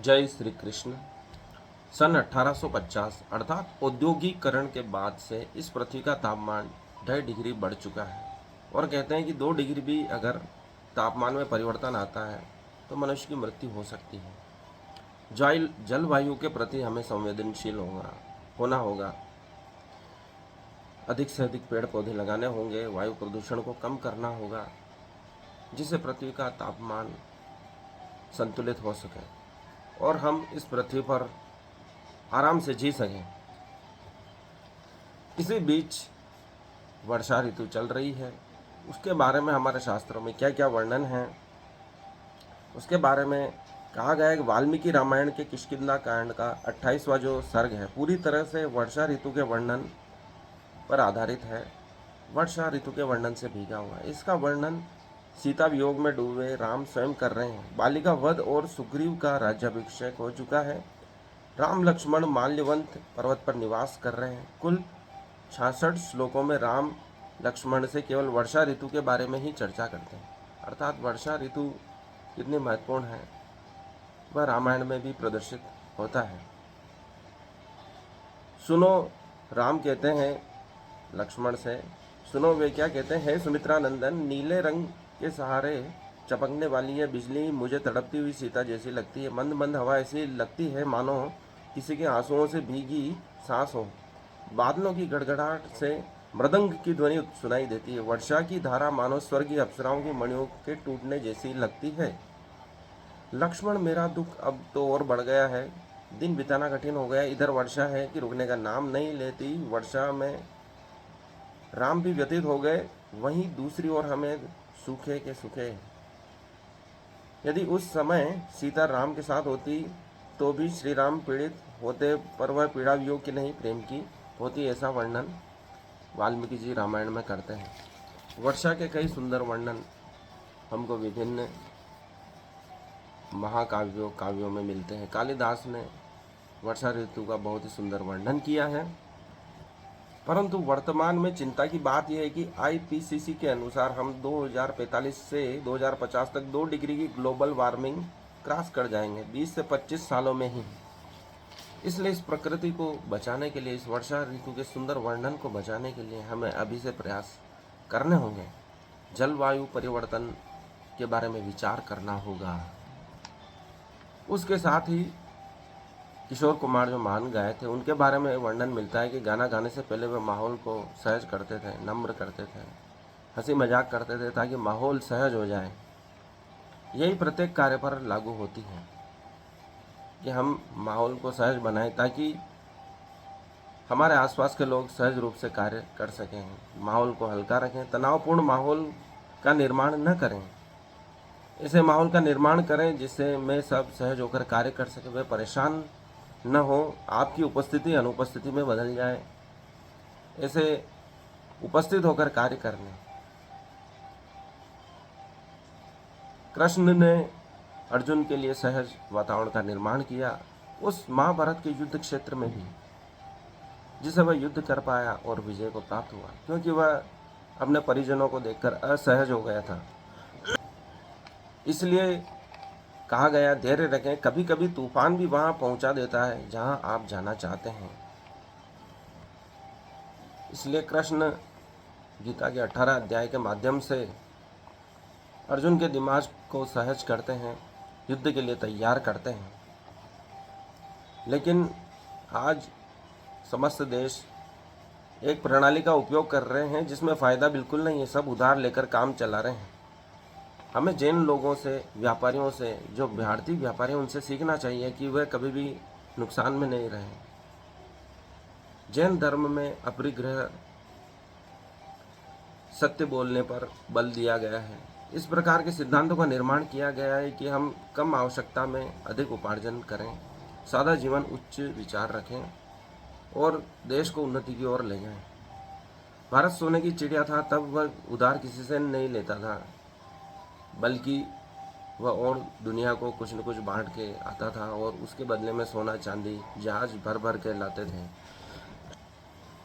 जय श्री कृष्ण। सन 1850 अर्थात औद्योगिकरण के बाद से इस पृथ्वी का तापमान 2.5 डिग्री बढ़ चुका है और कहते हैं कि 2 डिग्री भी अगर तापमान में परिवर्तन आता है तो मनुष्य की मृत्यु हो सकती है। जलवायु के प्रति हमें संवेदनशील होना होगा। अधिक से अधिक पेड़ पौधे लगाने होंगे, वायु प्रदूषण को कम करना होगा, जिससे पृथ्वी का तापमान संतुलित हो सके और हम इस पृथ्वी पर आराम से जी सकें। इसी बीच वर्षा ऋतु चल रही है। उसके बारे में हमारे शास्त्रों में क्या क्या वर्णन है, उसके बारे में कहा गया है कि वाल्मीकि रामायण के किष्किंधा कांड का 28वां जो सर्ग है पूरी तरह से वर्षा ऋतु के वर्णन पर आधारित है। वर्षा ऋतु के वर्णन से भीगा हुआ है। इसका वर्णन सीता वियोग में डूबे राम स्वयं कर रहे हैं। बालिका वध और सुग्रीव का राज्याभिषेक हो चुका है। राम लक्ष्मण माल्यवंत पर्वत पर निवास कर रहे हैं। कुल 66 श्लोकों में राम लक्ष्मण से केवल वर्षा ऋतु के बारे में ही चर्चा करते हैं। अर्थात वर्षा ऋतु कितनी महत्वपूर्ण है वह रामायण में भी प्रदर्शित होता है। सुनो, राम कहते हैं लक्ष्मण से, सुनो वे क्या कहते हैं, हे सुमित्रा नंदन, नीले रंग के सहारे चपकने वाली है बिजली मुझे तड़पती हुई सीता जैसी लगती है। मंद मंद हवा ऐसी लगती है मानो किसी के आंसुओं से भीगी सांस हो। बादलों की गड़गड़ाहट से मृदंग की ध्वनि सुनाई देती है। वर्षा की धारा मानो स्वर्गीय अप्सराओं की मणियों के टूटने जैसी लगती है। लक्ष्मण, मेरा दुख अब तो और बढ़ गया है। दिन बिताना कठिन हो गया। इधर वर्षा है कि रुकने का नाम नहीं लेती। वर्षा में राम भी व्यतीत हो गए, वहीं दूसरी ओर हमें सूखे के सूखे। यदि उस समय सीता राम के साथ होती तो भी श्री राम पीड़ित होते, पर वह पीड़ा वियोग की नहीं प्रेम की होती। ऐसा वर्णन वाल्मीकि जी रामायण में करते हैं। वर्षा के कई सुंदर वर्णन हमको विभिन्न काव्यों में मिलते हैं। कालिदास ने वर्षा ऋतु का बहुत ही सुंदर वर्णन किया है। परंतु वर्तमान में चिंता की बात यह है कि आईपीसीसी के अनुसार हम 2045 से 2050 तक 2 डिग्री की ग्लोबल वार्मिंग क्रॉस कर जाएंगे 20 से 25 सालों में ही। इसलिए इस प्रकृति को बचाने के लिए, इस वर्षा ऋतु के सुंदर वर्णन को बचाने के लिए हमें अभी से प्रयास करने होंगे। जलवायु परिवर्तन के बारे में विचार करना होगा। उसके साथ ही किशोर कुमार जो महान गाए थे उनके बारे में वर्णन मिलता है कि गाना गाने से पहले वे माहौल को सहज करते थे, नम्र करते थे, हंसी मजाक करते थे ताकि माहौल सहज हो जाए। यही प्रत्येक कार्य पर लागू होती है कि हम माहौल को सहज बनाएं ताकि हमारे आसपास के लोग सहज रूप से कार्य कर सकें। माहौल को हल्का रखें, तनावपूर्ण माहौल का निर्माण न करें। ऐसे माहौल का निर्माण करें जिससे मैं सब सहज होकर कार्य कर सके, वे परेशान न हो, आपकी उपस्थिति अनुपस्थिति में बदल जाए। ऐसे उपस्थित होकर कार्य करने। कृष्ण ने अर्जुन के लिए सहज वातावरण का निर्माण किया उस महाभारत के युद्ध क्षेत्र में भी, जिसे वह युद्ध कर पाया और विजय को प्राप्त हुआ, क्योंकि वह अपने परिजनों को देखकर असहज हो गया था। इसलिए कहा गया, धैर्य रखें, कभी कभी तूफान भी वहां पहुंचा देता है जहां आप जाना चाहते हैं। इसलिए कृष्ण गीता के 18 अध्याय के माध्यम से अर्जुन के दिमाग को सहज करते हैं, युद्ध के लिए तैयार करते हैं। लेकिन आज समस्त देश एक प्रणाली का उपयोग कर रहे हैं जिसमें फ़ायदा बिल्कुल नहीं है। सब उधार लेकर काम चला रहे हैं। हमें जैन लोगों से, व्यापारियों से, जो भारतीय व्यापारी हैं उनसे सीखना चाहिए कि वह कभी भी नुकसान में नहीं रहें। जैन धर्म में अपरिग्रह, सत्य बोलने पर बल दिया गया है। इस प्रकार के सिद्धांतों का निर्माण किया गया है कि हम कम आवश्यकता में अधिक उपार्जन करें, सादा जीवन, उच्च विचार रखें और देश को उन्नति की ओर ले जाएं। भारत सोने की चिड़िया था, तब वह उधार किसी से नहीं लेता था, बल्कि वह और दुनिया को कुछ न कुछ बांट के आता था और उसके बदले में सोना चांदी जहाज भर भर के लाते थे।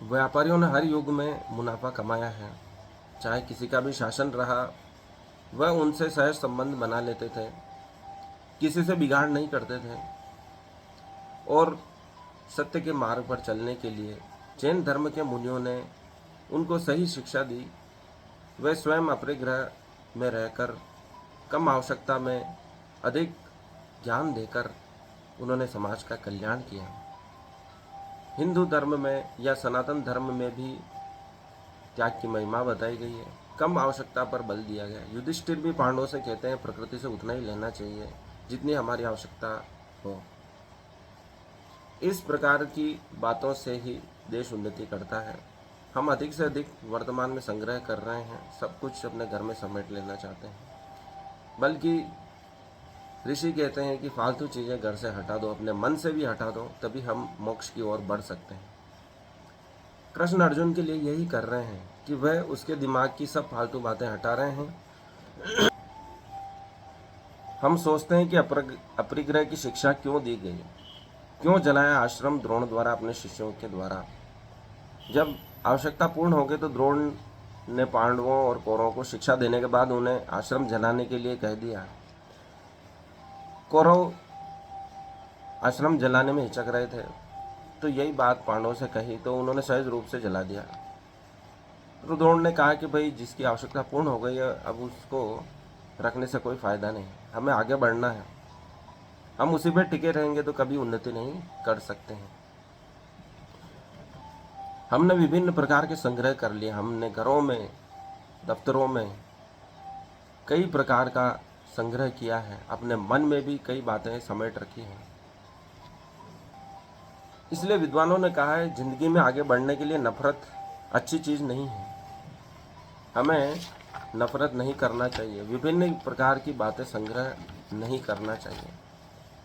व्यापारियों ने हर युग में मुनाफा कमाया है। चाहे किसी का भी शासन रहा, वह उनसे सहज संबंध बना लेते थे, किसी से बिगाड़ नहीं करते थे। और सत्य के मार्ग पर चलने के लिए जैन धर्म के मुनियों ने उनको सही शिक्षा दी। वे स्वयं अपरिग्रह में रहकर कम आवश्यकता में अधिक ज्ञान देकर उन्होंने समाज का कल्याण किया। हिंदू धर्म में या सनातन धर्म में भी त्याग की महिमा बताई गई है। कम आवश्यकता पर बल दिया गया। युधिष्ठिर भी पांडवों से कहते हैं प्रकृति से उतना ही लेना चाहिए जितनी हमारी आवश्यकता हो। इस प्रकार की बातों से ही देश उन्नति करता है। हम अधिक से अधिक वर्तमान में संग्रह कर रहे हैं, सब कुछ अपने घर में समेट लेना चाहते हैं, बल्कि ऋषि कहते हैं कि फालतू चीज़ें घर से हटा दो, अपने मन से भी हटा दो, तभी हम मोक्ष की ओर बढ़ सकते हैं। कृष्ण अर्जुन के लिए यही कर रहे हैं कि वह उसके दिमाग की सब फालतू बातें हटा रहे हैं। हम सोचते हैं कि अपरिग्रह की शिक्षा क्यों दी गई, क्यों जलाया आश्रम द्रोण द्वारा अपने शिष्यों के द्वारा। जब आवश्यकता पूर्ण हो गई तो द्रोण ने पांडवों और कौरवों को शिक्षा देने के बाद उन्हें आश्रम जलाने के लिए कह दिया। कौरव आश्रम जलाने में हिचक रहे थे, तो यही बात पांडवों से कही तो उन्होंने सहज रूप से जला दिया। तो द्रोण ने कहा कि भाई जिसकी आवश्यकता पूर्ण हो गई है अब उसको रखने से कोई फायदा नहीं, हमें आगे बढ़ना है। हम उसी पे टिके रहेंगे तो कभी उन्नति नहीं कर सकते हैं। हमने विभिन्न प्रकार के संग्रह कर लिए। हमने घरों में, दफ्तरों में कई प्रकार का संग्रह किया है। अपने मन में भी कई बातें समेट रखी हैं। इसलिए विद्वानों ने कहा है जिंदगी में आगे बढ़ने के लिए नफरत अच्छी चीज़ नहीं है। हमें नफरत नहीं करना चाहिए, विभिन्न प्रकार की बातें संग्रह नहीं करना चाहिए,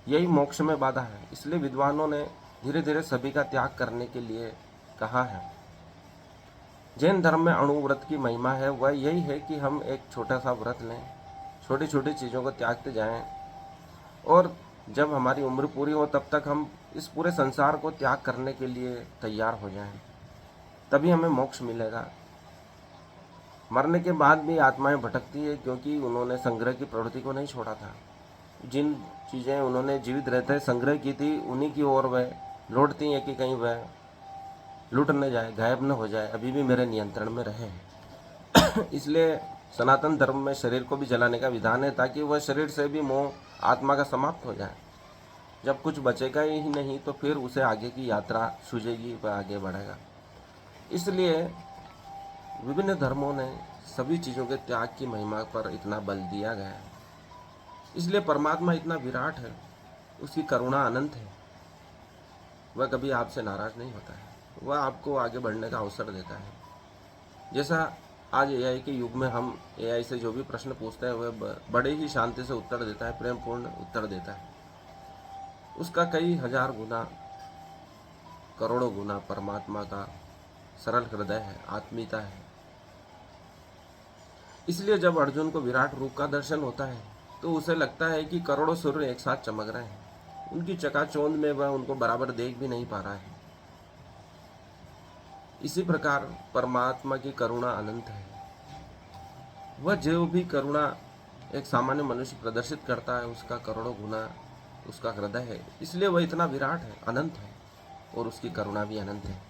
यही मोक्ष में बाधा है। इसलिए विद्वानों ने धीरे धीरे सभी का त्याग करने के लिए कहा है। जैन धर्म में अणुव्रत की महिमा है, वह यही है कि हम एक छोटा सा व्रत लें, छोटी छोटी चीज़ों को त्यागते जाएं, और जब हमारी उम्र पूरी हो तब तक हम इस पूरे संसार को त्याग करने के लिए तैयार हो जाएं, तभी हमें मोक्ष मिलेगा। मरने के बाद भी आत्माएं भटकती है क्योंकि उन्होंने संग्रह की प्रवृत्ति को नहीं छोड़ा था। जिन चीज़ें उन्होंने जीवित रहते संग्रह की थी उन्हीं की ओर वह लौटती हैं कि कहीं वह लुट न जाए, गायब न हो जाए, अभी भी मेरे नियंत्रण में रहे। इसलिए सनातन धर्म में शरीर को भी जलाने का विधान है ताकि वह शरीर से भी मोह आत्मा का समाप्त हो जाए। जब कुछ बचेगा ही नहीं तो फिर उसे आगे की यात्रा सूझेगी, वह आगे बढ़ेगा। इसलिए विभिन्न धर्मों ने सभी चीज़ों के त्याग की महिमा पर इतना बल दिया गया है। इसलिए परमात्मा इतना विराट है, उसकी करुणा अनंत है। वह कभी आपसे नाराज़ नहीं होता है, वह आपको आगे बढ़ने का अवसर देता है। जैसा आज एआई के युग में हम एआई से जो भी प्रश्न पूछते हैं वह बड़े ही शांति से उत्तर देता है, प्रेमपूर्ण उत्तर देता है। उसका कई हजार गुना, करोड़ों गुना परमात्मा का सरल हृदय है, आत्मीयता है। इसलिए जब अर्जुन को विराट रूप का दर्शन होता है तो उसे लगता है कि करोड़ों सूर्य एक साथ चमक रहे हैं। उनकी चकाचौंध में वह उनको बराबर देख भी नहीं पा रहा है। इसी प्रकार परमात्मा की करुणा अनंत है। वह जो भी करुणा एक सामान्य मनुष्य प्रदर्शित करता है उसका करोड़ों गुना उसका हृदय है। इसलिए वह इतना विराट है, अनंत है, और उसकी करुणा भी अनंत है।